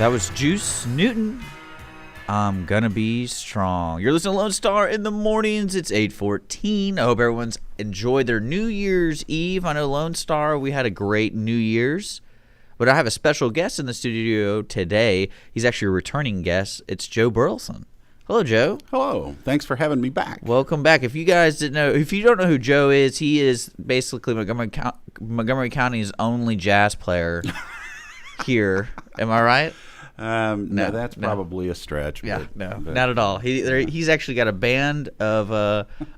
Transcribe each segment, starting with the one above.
That was Juice Newton. I'm gonna be strong. You're listening to Lone Star in the mornings. It's 8:14. I hope everyone's enjoyed their New Year's Eve. I know Lone Star, we had a great New Year's. But I have a special guest in the studio today. He's actually a returning guest. It's Joe Burlison. Hello, Joe. Hello. Thanks for having me back. Welcome back. If you guys didn't know, if you don't know who Joe is, he is basically Montgomery County's only jazz player here. Am I right? No, that's probably a stretch. Yeah, but not at all. He's actually got a band of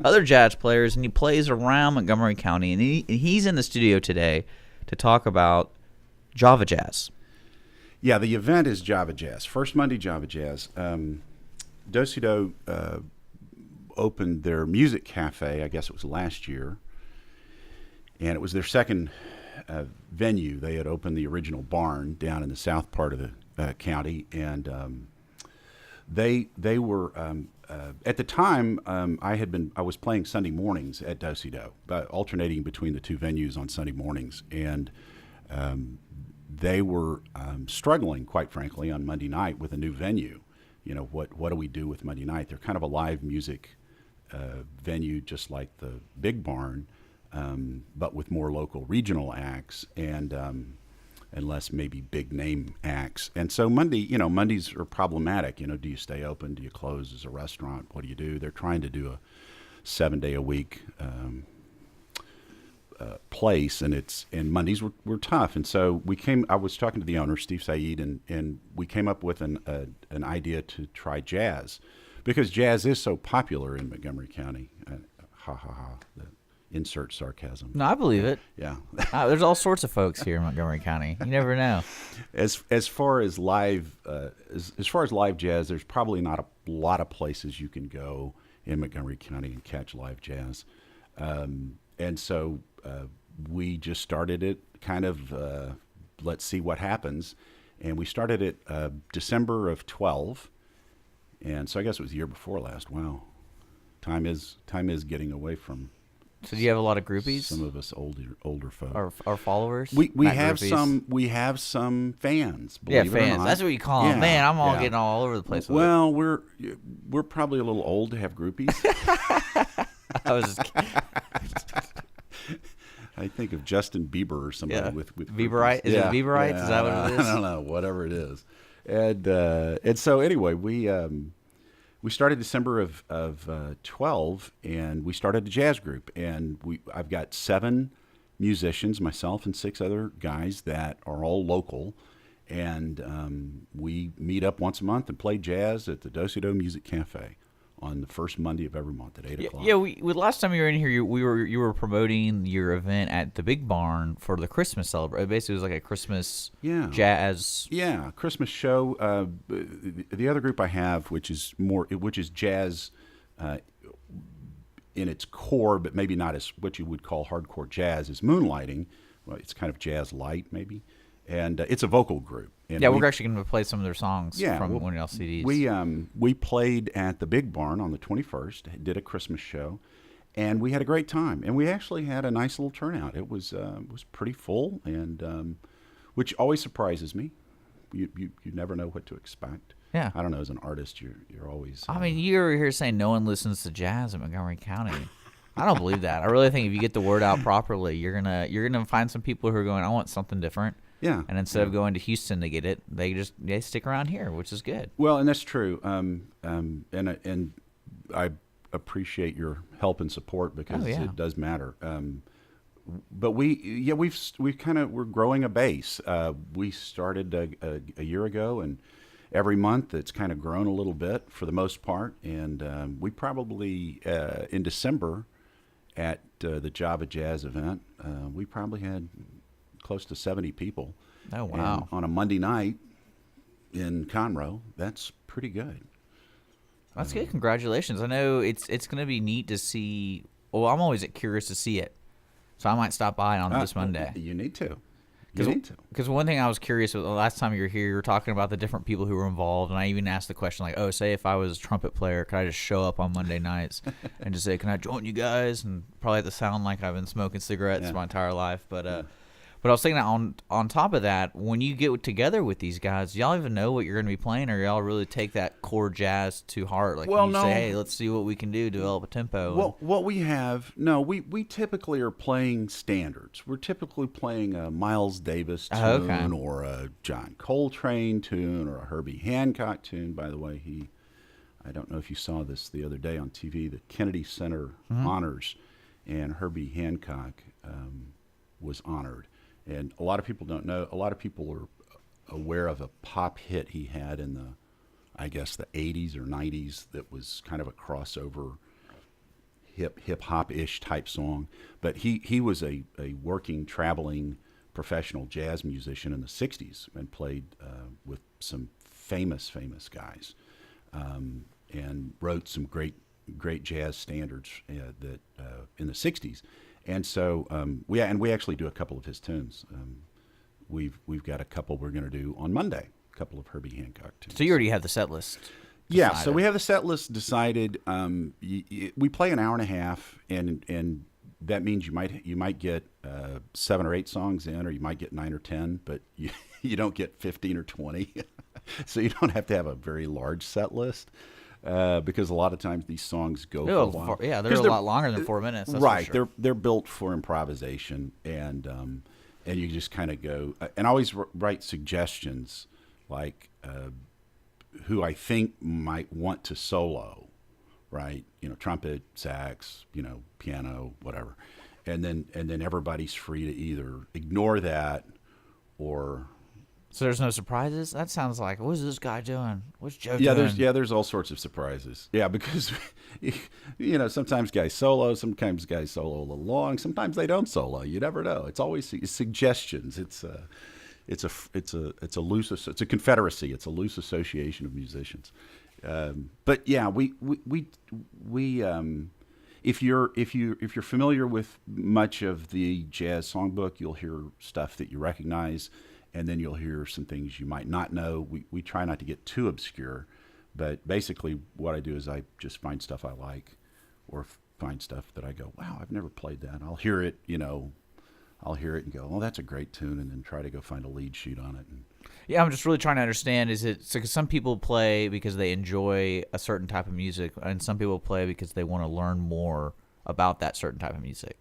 other jazz players, and he plays around Montgomery County. And he's in the studio today to talk about Java Jazz. Yeah, the event is Java Jazz. First Monday Java Jazz. Dosey Doe opened their music cafe, I guess it was last year, and it was their second venue. They had opened the original barn down in the south part of the county, and they were at the time I was playing Sunday mornings at Dosey Doe, alternating between the two venues on Sunday mornings, and they were struggling, quite frankly, on Monday night with a new venue. You know, what do we do with Monday night? They're kind of a live music venue, just like the Big Barn, but with more local regional acts and less maybe big name acts. And so Mondays are problematic. You know, do you stay open? Do you close as a restaurant? What do you do? They're trying to do a 7-day-a-week place, and Mondays were tough. And so I was talking to the owner, Steve Said, and we came up with an idea to try jazz, because jazz is so popular in Montgomery County. Insert sarcasm. No, I believe it. Yeah. There's all sorts of folks here in Montgomery County. You never know. As far as live jazz, there's probably not a lot of places you can go in Montgomery County and catch live jazz. And so we just started it kind of, let's see what happens. And we started it December of 12. And so I guess it was the year before last. Wow. Time is getting away from. So do you have a lot of groupies? Some of us older folk. Our followers? We have groupies. We have some fans. Yeah, fans. That's what you call them. Man, I'm getting all over the place with it. We're probably a little old to have groupies. I was just I think of Justin Bieber or somebody with Bieberite. Is it Bieberite? Yeah, is that what it is? I don't know. Whatever it is. And so anyway, we started December of 12, and we started a jazz group. And I've got 7 musicians, myself and 6 other guys that are all local. And we meet up once a month and play jazz at the Dosey Doe Music Cafe on the first Monday of every month at 8 o'clock. Yeah, last time you were in here, you were promoting your event at the Big Barn for the Christmas celebration. Basically, it was like a Christmas jazz. Yeah, Christmas show. The other group I have, which is jazz in its core, but maybe not as what you would call hardcore jazz, is Moonlighting. Well, it's kind of jazz light, maybe. And it's a vocal group. And we're actually going to play some of their songs from one of y'all's CDs. We played at the Big Barn on the 21st, did a Christmas show, and we had a great time. And we actually had a nice little turnout. It was pretty full, and which always surprises me. You never know what to expect. Yeah. I don't know. As an artist, you're always. I mean, you're here saying no one listens to jazz in Montgomery County. I don't believe that. I really think if you get the word out properly, you're gonna find some people who are going, I want something different. Yeah. And instead of going to Houston to get it, they stick around here, which is good. Well, and that's true. And I appreciate your help and support, because it does matter. But we're growing a base. We started a year ago, and every month it's kind of grown a little bit for the most part. And we probably in December at the Java Jazz event, we probably had close to 70 people. Oh, wow. And on a Monday night in Conroe, that's pretty good. That's good. Congratulations. I know it's going to be neat to see. Well, I'm always curious to see it, so I might stop by on this Monday. You need to. Because one thing I was curious about the last time you were here, you were talking about the different people who were involved, and I even asked the question like, say if I was a trumpet player, could I just show up on Monday nights and just say, can I join you guys? And probably have to sound like I've been smoking cigarettes my entire life, but But I was thinking on top of that, when you get together with these guys, y'all even know what you're going to be playing, or y'all really take that core jazz to heart? Like, Well, you no. say, hey, let's see what we can do, develop a tempo. Well, what we have, we typically are playing standards. We're typically playing a Miles Davis tune, okay. or a John Coltrane tune, or a Herbie Hancock tune. By the way, I don't know if you saw this the other day on TV, the Kennedy Center honors, and Herbie Hancock was honored. And a lot of people don't know. A lot of people are aware of a pop hit he had in the, I guess, the 80s or 90s that was kind of a crossover hip hop ish type song. But he was a working, traveling, professional jazz musician in the 60s and played with some famous guys, and wrote some great jazz standards that in the 60s. And so we actually do a couple of his tunes. We've got a couple we're going to do on Monday, a couple of Herbie Hancock tunes. So you already have the set list decided. Yeah, so we have the set list decided. We play an hour and a half, and that means you might get 7 or 8 songs in, or you might get 9 or 10, but you don't get 15 or 20. So you don't have to have a very large set list. Because a lot of times these songs go for a while. Yeah, they're a lot longer than 4 minutes. That's right. For sure. They're built for improvisation, and you just kind of go. And I always write suggestions, like who I think might want to solo, right? Trumpet, sax, piano, whatever, and then everybody's free to either ignore that or. So there's no surprises? That sounds like, what's this guy doing? What's Joe doing? There's all sorts of surprises. Yeah, because sometimes guys solo, sometimes guys solo a little long, sometimes they don't solo. You never know. It's always suggestions. It's a confederacy. It's a loose association of musicians. But yeah, we if you're familiar with much of the jazz songbook, you'll hear stuff that you recognize. And then you'll hear some things you might not know. We try not to get too obscure, but basically what I do is I just find stuff I like, or find stuff that I go, wow, I've never played that. I'll hear it, I'll hear it and go, oh, that's a great tune, and then try to go find a lead sheet on it. Yeah, I'm just really trying to understand, because some people play because they enjoy a certain type of music, and some people play because they want to learn more about that certain type of music.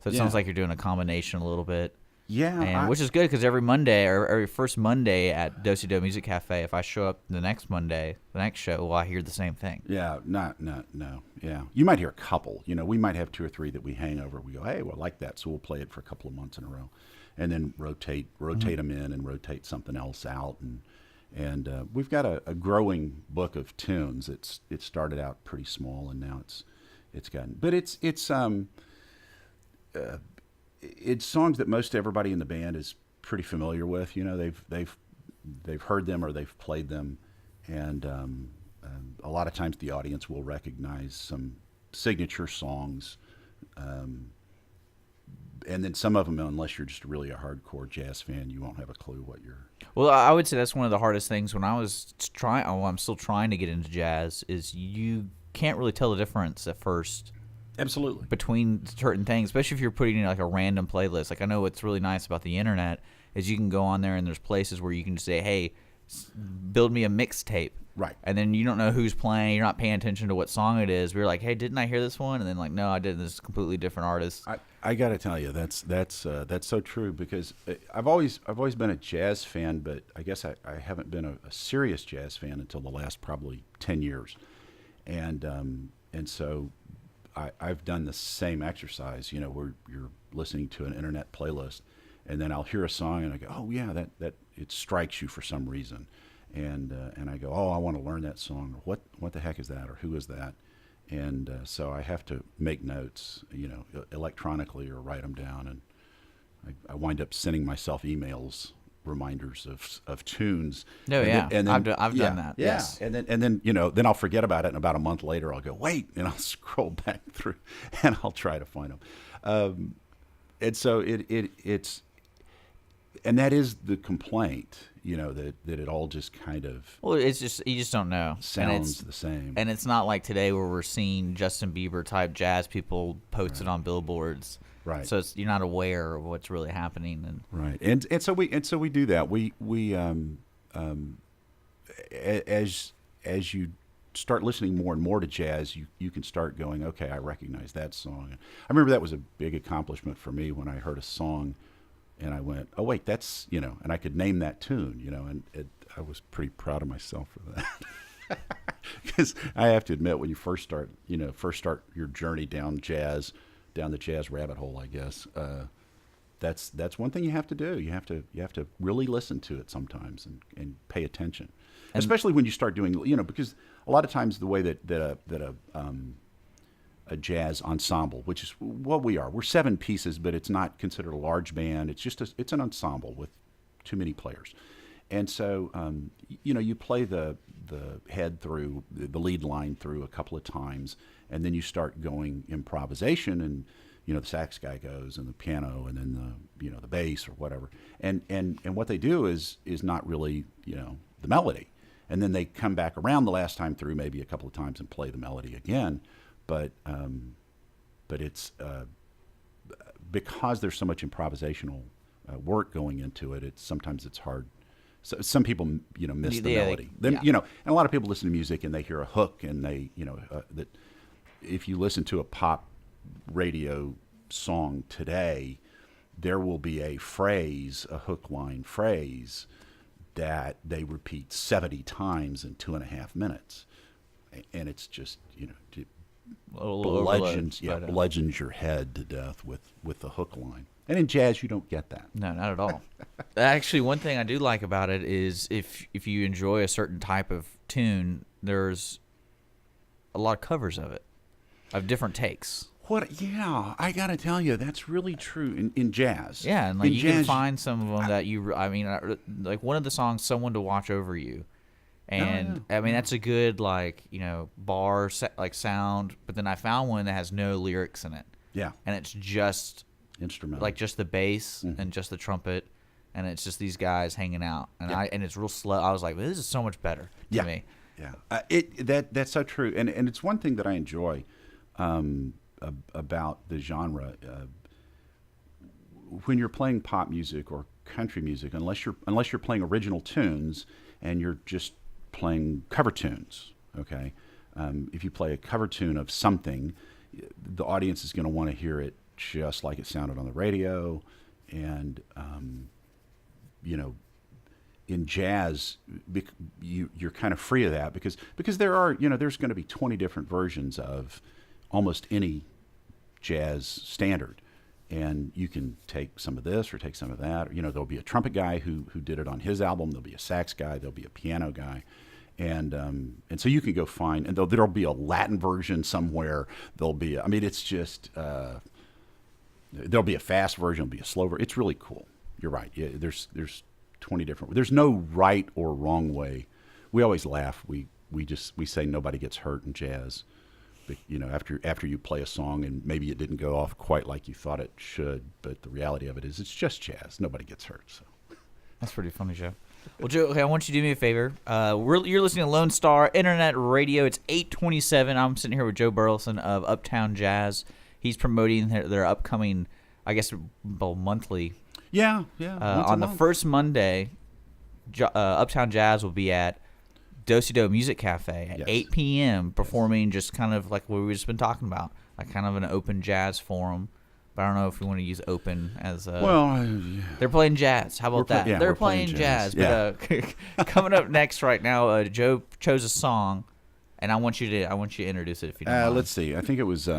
So it sounds like you're doing a combination a little bit. Yeah, which is good, because every Monday, or every first Monday at Dosey Doe Music Cafe, if I show up the next Monday, the next show, I hear the same thing. Yeah, no. Yeah, you might hear a couple. We might have 2 or 3 that we hang over. We go, hey, well, I like that, so we'll play it for a couple of months in a row, and then rotate them in and rotate something else out, and we've got a growing book of tunes. It started out pretty small, and now it's gotten, but it's songs that most everybody in the band is pretty familiar with. They've heard them or they've played them, and a lot of times the audience will recognize some signature songs, and then some of them, unless you're just really a hardcore jazz fan, you won't have a clue what you're. Well, I would say that's one of the hardest things when I was trying. Oh, I'm still trying to get into jazz. Is you can't really tell the difference at first. Absolutely. Between certain things, especially if you're putting in like a random playlist. Like, I know what's really nice about the internet is you can go on there and there's places where you can say, hey, build me a mixtape. Right. And then you don't know who's playing. You're not paying attention to what song it is. We're like, hey, didn't I hear this one? And then like, no, I didn't. This is a completely different artist. I got to tell you, that's so true, because I've always been a jazz fan, but I guess I haven't been a serious jazz fan until the last probably 10 years. And so I've done the same exercise, where you're listening to an internet playlist, and then I'll hear a song and I go, oh yeah, that it strikes you for some reason, and I go, oh, I want to learn that song, or what the heck is that, or who is that, and so I have to make notes, electronically, or write them down, and I wind up sending myself emails, reminders of tunes. No, yeah, and then, I've done that. Yeah, yes. and then then I'll forget about it, and about a month later I'll go, wait, and I'll scroll back through, and I'll try to find them. And so it's and that is the complaint, that it all just kind of Well, it's just you just don't know. sounds the same. And it's not like today where we're seeing Justin Bieber type jazz people posted on billboards. Right. So you're not aware of what's really happening. And Right. And so we do that. We as you start listening more and more to jazz, you can start going, okay, I recognize that song. I remember that was a big accomplishment for me when I heard a song and I went, oh wait, that's, and I could name that tune, and I was pretty proud of myself for that. Because I have to admit, when you first start your journey down the jazz rabbit hole, I guess, that's one thing you have to do. You have to really listen to it sometimes and pay attention, especially when you start doing, because a lot of times the way that a jazz ensemble, which is what we're 7 pieces, but it's not considered a large band. It's just it's an ensemble with too many players, and so you play the head through the lead line through a couple of times, and then you start going improvisation, and the sax guy goes and the piano and then the bass or whatever, and what they do is not really the melody, and then they come back around the last time through maybe a couple of times and play the melody again, but it's because there's so much improvisational work going into it. Sometimes it's hard. So some people miss the melody. And a lot of people listen to music and they hear a hook and they that if you listen to a pop radio song today, there will be a hook line phrase that they repeat 70 times in 2.5 minutes, and it's just bludgeons your head to death with the hook line. And in jazz, you don't get that. no, not at all. Actually, one thing I do like about it is if you enjoy a certain type of tune, there's a lot of covers of it, of different takes. Yeah, I got to tell you, that's really true in jazz. Yeah, and you can find some of them that like one of the songs, "Someone to Watch Over You," and that's a good bar sound. But then I found one that has no lyrics in it. Yeah, and it's just instrumental, like just the bass and just the trumpet, and it's just these guys hanging out, and it's real slow. I was like, this is so much better to me. Yeah, that's so true, and it's one thing that I enjoy about the genre. When you're playing pop music or country music, unless you're playing original tunes and you're just playing cover tunes, okay. If you play a cover tune of something, the audience is going to want to hear it just like it sounded on the radio, and in jazz, you're kind of free of that because there's going to be 20 different versions of almost any jazz standard, and you can take some of this or take some of that. There'll be a trumpet guy who did it on his album. There'll be a sax guy. There'll be a piano guy, and so you can go find. And there'll be a Latin version somewhere. There'll be. It's just there'll be a fast version. There'll be a slow version. It's really cool. You're right. Yeah, there's 20 different. There's no right or wrong way. We always laugh. We say nobody gets hurt in jazz. But, after you play a song and maybe it didn't go off quite like you thought it should, but the reality of it is it's just jazz. Nobody gets hurt. So that's pretty funny, Joe. Well, Joe, okay, I want you to do me a favor. You're listening to Lone Star Internet Radio. It's 8:27. I'm sitting here with Joe Burlison of Uptown Jazz. He's promoting their upcoming, I guess, monthly. Yeah. On the first Monday, Uptown Jazz will be at Dosey Doe Music Cafe at 8 p.m. performing just kind of like what we've just been talking about, like kind of an open jazz forum. But I don't know if we want to use open as they're playing jazz. How about that? They're playing jazz. Yeah. But coming up next right now, Joe chose a song, and I want you to introduce it if you don't mind. Let's see. I think it was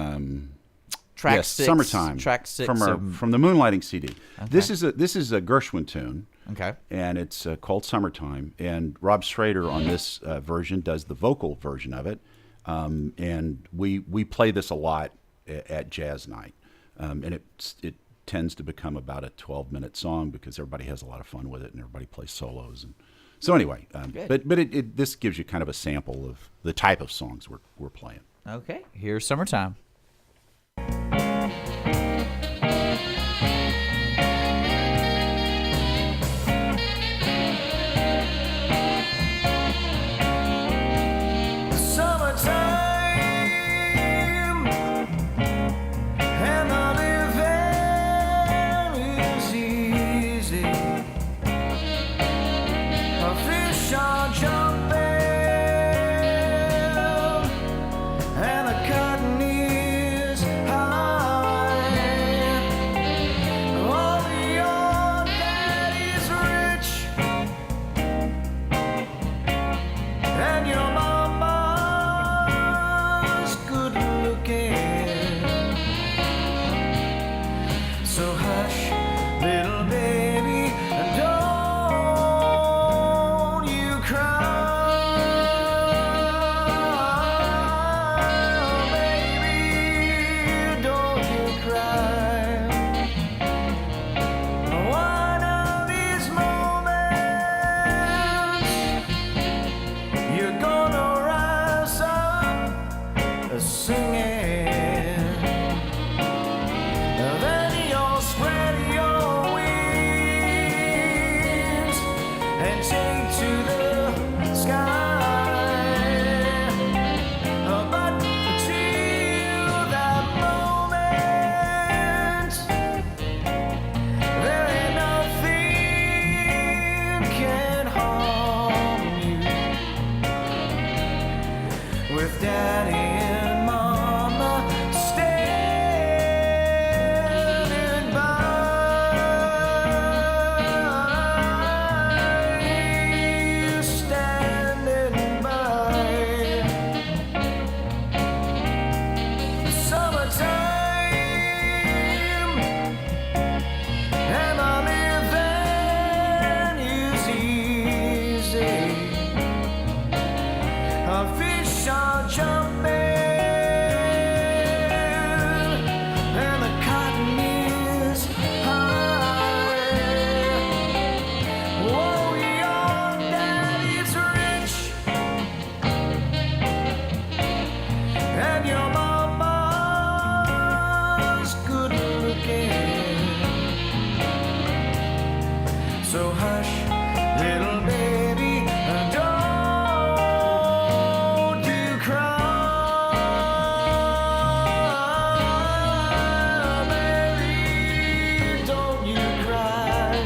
track 6. Summertime. Track 6 from the Moonlighting CD. Okay. This is a Gershwin tune. Okay. And it's called Summertime. And Rob Schrader on this version does the vocal version of it. And we play this a lot at Jazz Night. And it tends to become about a 12-minute song because everybody has a lot of fun with it and everybody plays solos. And so anyway, but this gives you kind of a sample of the type of songs we're playing. Okay. Here's Summertime. jumping, and the cotton is high. Oh, your daddy's rich, and your mama's good looking. So hush, little baby, don't you cry, baby, don't you cry. One of these moments, you're gonna rise up singing. Then you'll spread your wings and take to the sky. But till that moment, there ain't nothing can harm you. With daddy and mama standing by, standing by. Summertime, and the living is easy. Fish are jumping, and the cotton is high. Oh, your daddy's rich, and your mama's good looking. So hush, little baby, don't you cry, baby, don't you cry.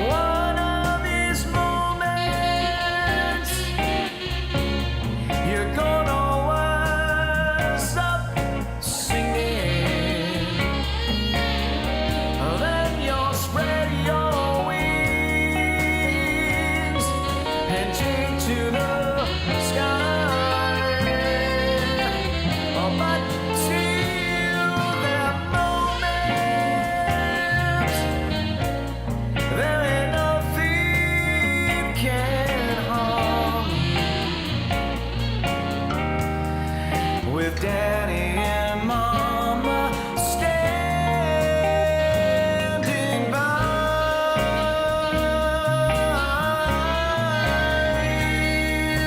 One of these moments, you're gonna wise up singing. Then you'll spread your wings and take to the sky. Oh, but till that moment, there ain't nothing can harm you. With daddy and mama standing by,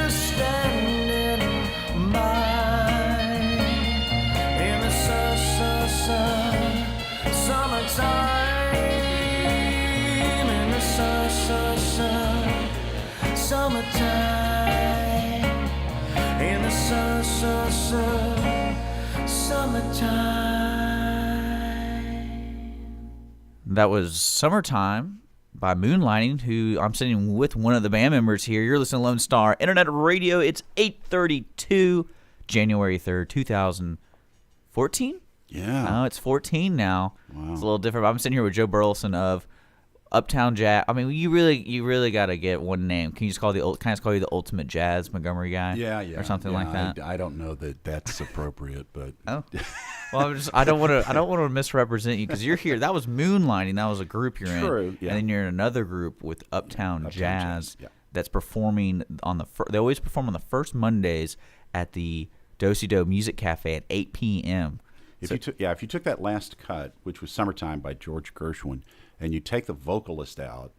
standing by. In the summertime, in the summertime, in the summertime. That was Summertime by Moonlighting, who I'm sitting with one of the band members here. You're listening to Lone Star Internet Radio. It's 8:32, January 3rd, 2014. Yeah. Oh, it's 14 now. Wow. It's a little different. I'm sitting here with Joe Burlison of Uptown Jazz. I mean, you really got to get one name. Can you just call can I just call you the ultimate jazz Montgomery guy? Yeah, or something like that. I don't know that that's appropriate, but Oh, well, I don't want to misrepresent you because you're here. That was Moonlighting. That was a group you're in. True, yeah. And then you're in another group with Uptown Jazz. Yeah. That's performing on they always perform on the first Mondays at the Dosey Doe Music Cafe at 8 p.m. If you took that last cut, which was Summertime by George Gershwin, and you take the vocalist out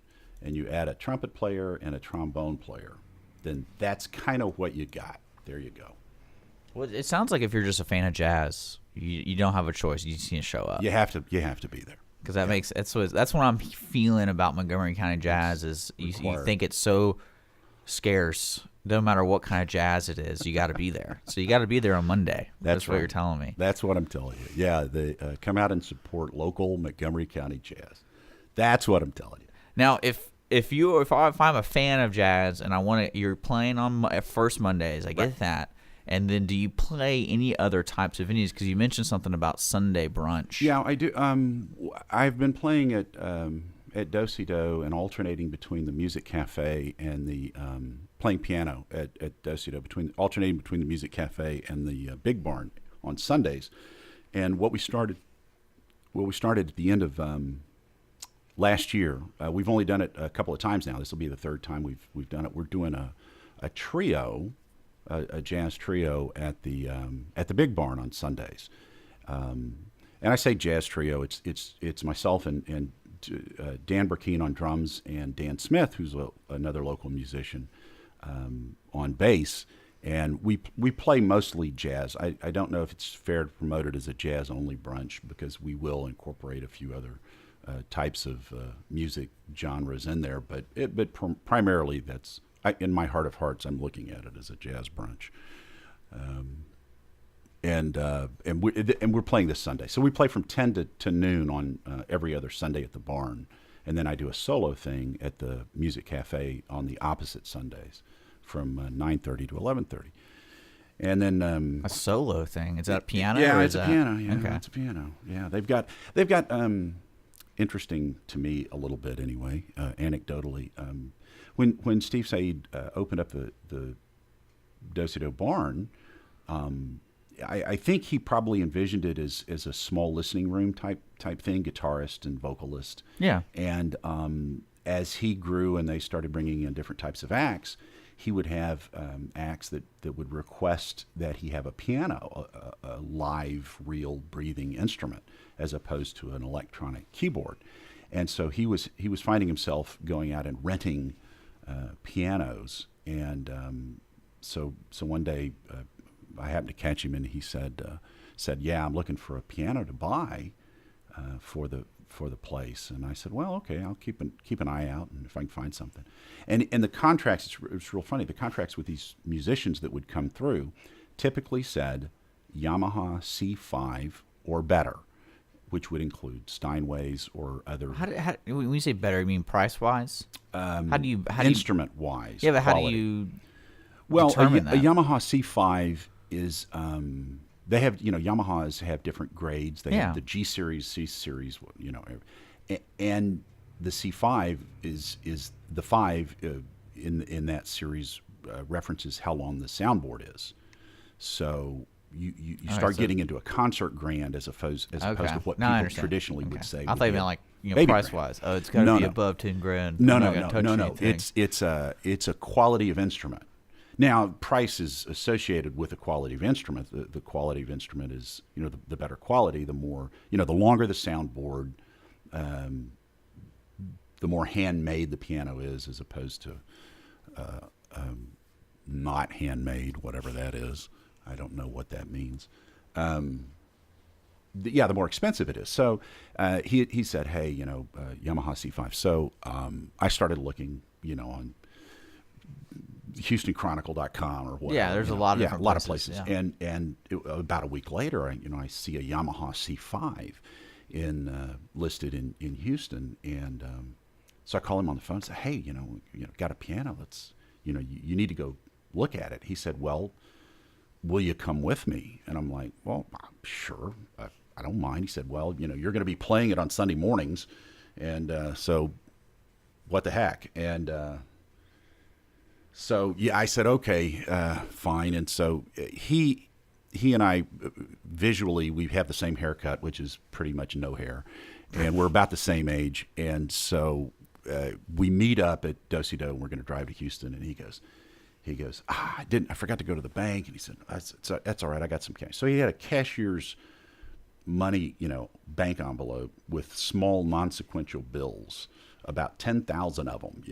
and you add a trumpet player and a trombone player, then that's kind of what you got. There you go. Well, it sounds like if you're just a fan of jazz, you don't have a choice. You just need to show up. You have to be there. Because that's what I'm feeling about Montgomery County jazz is you think it's so scarce. No matter what kind of jazz it is, you got to be there. So you got to be there on Monday. That's what right. you're telling me. That's what I'm telling you. Yeah, they come out and support local Montgomery County jazz. That's what I'm telling you. Now, if if I'm a fan of jazz and I want to, you're playing on first Mondays, I get that. And then do you play any other types of venues? Because you mentioned something about Sunday brunch. Yeah, I do. I've been playing at Dosey Doe and alternating between the Music Cafe and the playing piano at Dosey Doe, alternating between the Music Cafe and the Big Barn on Sundays. And what we started at the end of last year. We've only done it a couple of times now. This will be the third time we've done it. We're doing a trio. A jazz trio at the Big Barn on Sundays, and I say jazz trio. It's myself and Dan Burkeen on drums and Dan Smith, who's another local musician, on bass, and we play mostly jazz. I don't know if it's fair to promote it as a jazz only brunch because we will incorporate a few other types of music genres in there, but primarily that's. In my heart of hearts, I'm looking at it as a jazz brunch, and we're playing this Sunday. So we play from 10 to noon on every other Sunday at the barn, and then I do a solo thing at the Music Cafe on the opposite Sundays, from 9:30 to 11:30, and then a solo thing. Is that piano? Yeah, or it's a piano. Yeah, okay. It's a piano. Yeah, they've got interesting to me a little bit anyway, anecdotally. When Steve Said opened up the Dosey Doe Barn, I think he probably envisioned it as a small listening room type thing, guitarist and vocalist. Yeah. And as he grew and they started bringing in different types of acts, he would have acts that would request that he have a piano, a live, real, breathing instrument, as opposed to an electronic keyboard. And so he was finding himself going out and renting pianos, and so one day I happened to catch him, and he said, "Yeah, I'm looking for a piano to buy for the place." And I said, "Well, okay, I'll keep an eye out, and if I can find something." And the contracts, it's real funny. The contracts with these musicians that would come through typically said Yamaha C5 or better, which would include Steinways or other. How when you say better, you mean price wise? How do you instrument wise? Yeah, but quality. how do you? Well, determine that? a Yamaha C5 is they have Yamahas have different grades. They have the G series, C series, and the C5 is the 5 in that series references how long the soundboard is. So you start getting into a concert grand as opposed to what people traditionally would say. I thought you meant like baby price grand. wise. Oh, it's got to be above $10,000. No. It's a quality of instrument. Now, price is associated with the quality of instrument. The quality of instrument is the better quality, the more the longer the soundboard, the more handmade the piano is, as opposed to not handmade, whatever that is. I don't know what that means. The more expensive it is. So he said, "Hey, Yamaha C5." So I started looking, on HoustonChronicle.com or whatever. Yeah, there's a lot of different places. Yeah. And about a week later, I see a Yamaha C5 listed in Houston, and so I call him on the phone and say, "Hey, got a piano? Let's you need to go look at it." He said, "Well, will you come with me?" And I'm like, "Well, sure. I don't mind." He said, "Well, you're going to be playing it on Sunday mornings, and so what the heck?" And so I said, "Okay, fine." And so he and I visually we have the same haircut, which is pretty much no hair, and we're about the same age. And so we meet up at Dosey Doe, and we're going to drive to Houston. And he goes, I forgot to go to the bank. And he said, that's all right. I got some cash. So he had a cashier's money, bank envelope with small non-sequential bills, about 10,000 of them,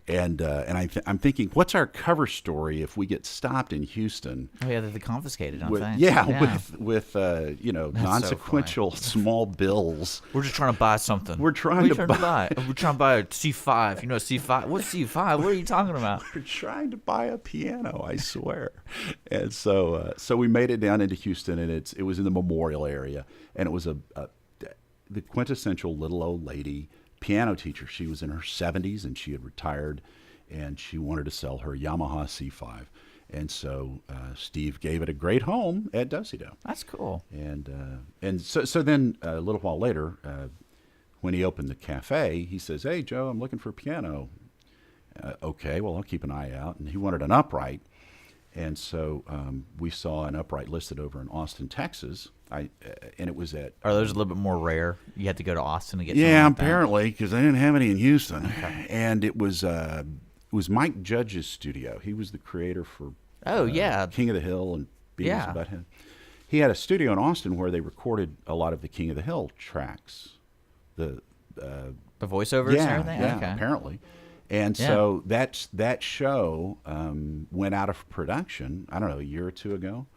And I'm thinking, what's our cover story if we get stopped in Houston? Oh yeah, they're confiscated. With non-sequential small bills. We're just trying to buy something. We're trying to buy a C5. C5. What's C5? What are you talking about? We're trying to buy a piano, I swear. And so we made it down into Houston, and it was in the Memorial area, and it was the quintessential little old lady piano teacher. She was in her 70s and she had retired, and she wanted to sell her Yamaha C5. And so Steve gave it a great home at Dosey Doe. That's cool. And so then a little while later, when he opened the cafe, he says, "Hey, Joe, I'm looking for a piano." Okay, well, I'll keep an eye out. And he wanted an upright. And so we saw an upright listed over in Austin, Texas. And it was at... Are those a little bit more rare? You had to go to Austin to get Yeah, something like apparently, because they didn't have any in Houston. Okay. And it was Mike Judge's studio. He was the creator for King of the Hill and Beavis and Butthead. He had a studio in Austin where they recorded a lot of the King of the Hill tracks. The voiceovers and everything? Yeah, Okay. apparently. And so that show went out of production, I don't know, a year or two ago,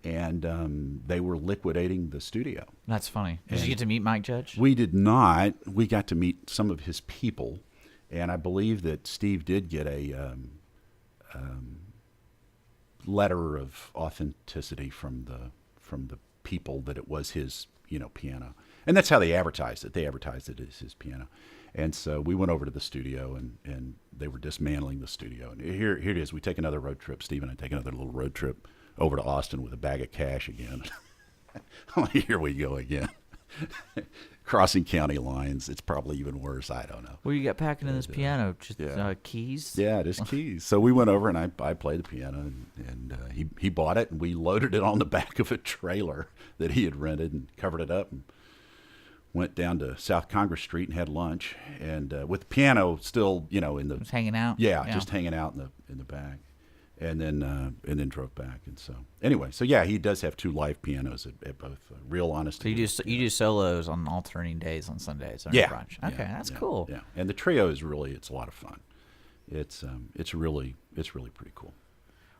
and they were liquidating the studio. That's funny. Did you get to meet Mike Judge? We did not. We got to meet some of his people, and I believe that Steve did get a letter of authenticity from the people that it was his piano, and that's how they advertised it. They advertised it as his piano. And so we went over to the studio, and they were dismantling the studio. And here it is. We take another road trip. Steve and I take another little road trip over to Austin with a bag of cash again. Here we go again. Crossing county lines. It's probably even worse. I don't know. What do you got packing in this piano? Just keys? Yeah, just keys. So we went over, and I played the piano, and he bought it, and we loaded it on the back of a trailer that he had rented and covered it up, and went down to South Congress Street and had lunch, and with the piano still, in the just hanging out. Yeah, just hanging out in the back, and then drove back. And so anyway, he does have two live pianos at both Real Honest. So you do solos on alternating days on Sundays. Okay, that's cool. Yeah, and the trio is it's a lot of fun. It's really pretty cool.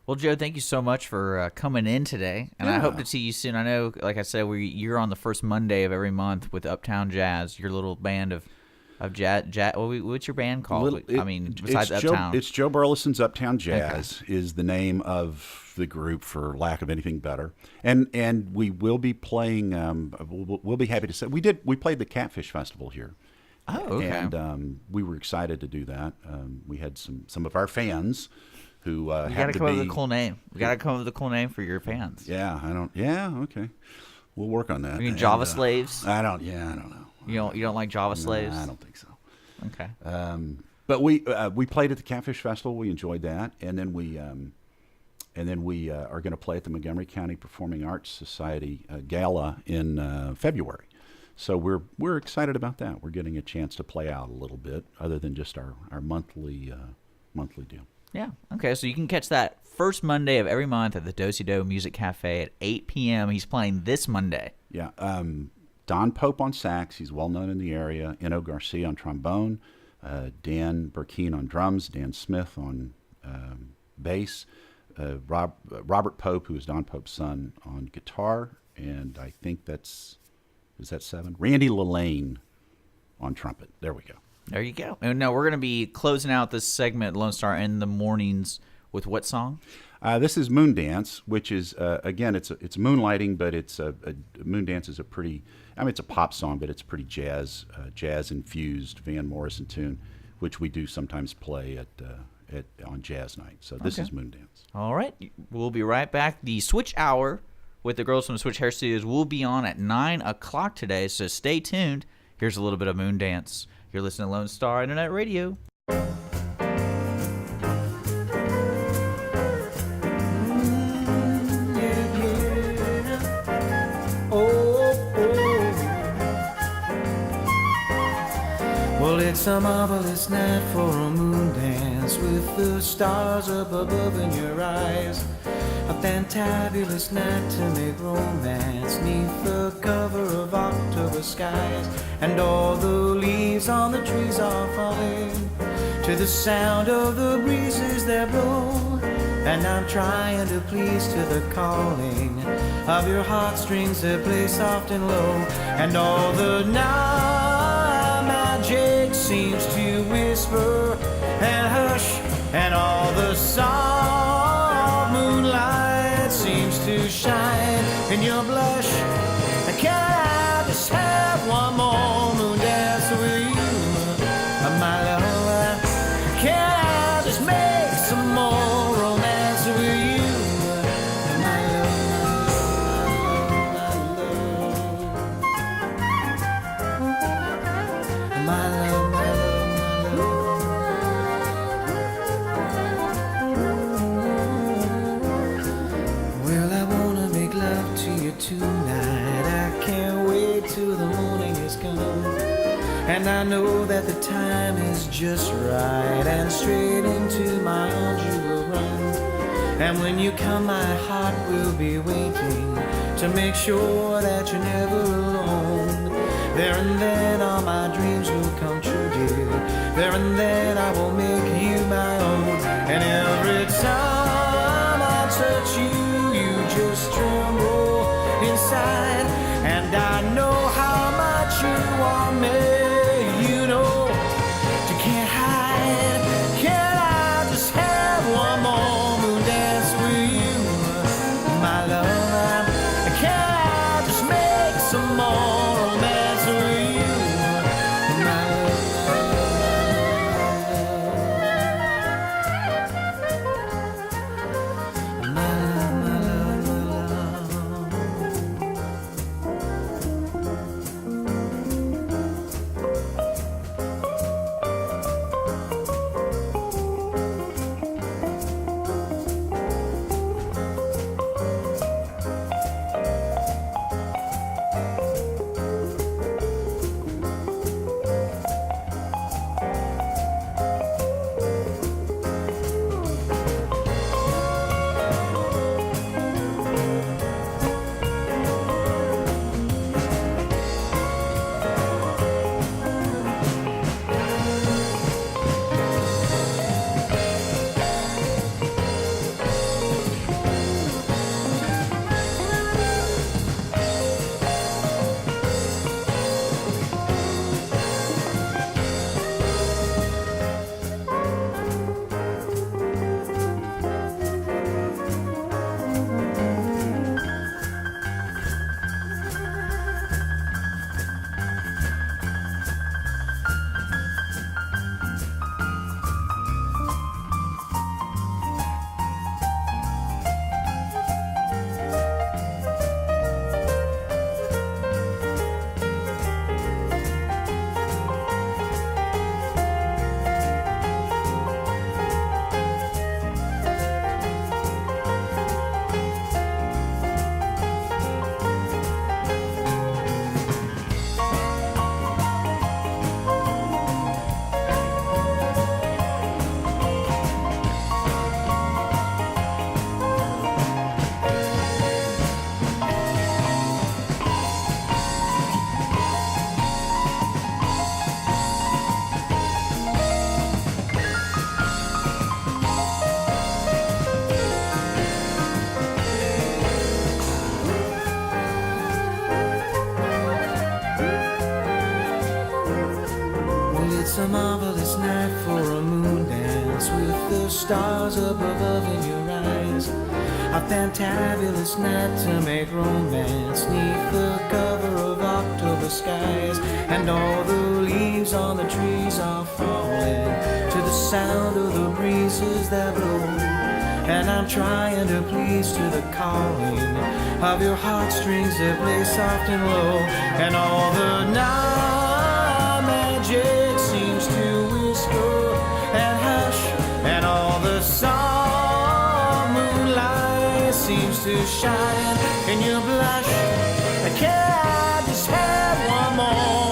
Well, Joe, thank you so much for coming in today, and I hope to see you soon. I know, like I said, you're on the first Monday of every month with Uptown Jazz, your little band of jazz. What's your band called? Besides Uptown, it's Joe Burlison's Uptown Jazz is the name of the group, for lack of anything better. And we will be playing. We'll be happy to say we played the Catfish Festival here. Oh, okay. And we were excited to do that. We had some of our fans who you got to come up with a cool name. We got to come up with a cool name for your fans. Yeah, okay. We'll work on that. You mean Java slaves? I don't know. You don't like Java slaves? I don't think so. Okay. But we played at the Catfish Festival. We enjoyed that, and then we are going to play at the Montgomery County Performing Arts Society Gala in February. So we're excited about that. We're getting a chance to play out a little bit, other than just our monthly deal. Yeah. Okay. So you can catch that first Monday of every month at the Dosey Doe Music Cafe at 8 p.m. He's playing this Monday. Yeah. Don Pope on sax. He's well known in the area. Eno Garcia on trombone. Dan Burkeen on drums. Dan Smith on bass. Robert Pope, who is Don Pope's son, on guitar. And I think is that 7? Randy Lillane on trumpet. There we go. There you go. And now we're going to be closing out this segment, Lone Star in the Mornings, with what song? This is Moon Dance, which is again, it's moonlighting, but it's Moon Dance is it's a pop song, but it's a pretty jazz infused Van Morrison tune, which we do sometimes play on jazz night. So this is Moon Dance. All right, we'll be right back. The Switch Hour with the girls from the Switch Hair Studios will be on at 9 o'clock today, so stay tuned. Here's a little bit of Moon Dance. You're listening to Lone Star Internet Radio. Well, it's a marvelous night for a moon dance with the stars up above in your eyes. A fantabulous night to make romance neath the cover of October skies. And all the leaves on the trees are falling to the sound of the breezes that blow. And I'm trying to please to the calling of your heartstrings that play soft and low. And all the night magic seems to whisper and hush, and all the soft moonlight seems to shine in your blush. Can I just have one more moon dance with you? And I know that the time is just right, and straight into my arms you will run. And when you come, my heart will be waiting to make sure that you're never alone. There and then all my dreams will come true, dear. There and then I will make you my own. And every time I touch you, you just tremble inside. And I know how much you want me, you know, you can't hide. Can I just have one more moon dance with you, my love? Can I just make some more romance with you, my love? My love, my love, my It's a marvelous night for a moon dance with the stars up above in your eyes. A fantabulous night to make romance neath the cover of October skies. And all the leaves on the trees are falling to the sound of the breezes that blow. And I'm trying to please to the calling of your heartstrings that play soft and low. And all the night magic seems to whisper and hush, and all the soft moonlight seems to shine, and you blush. Can I just have one more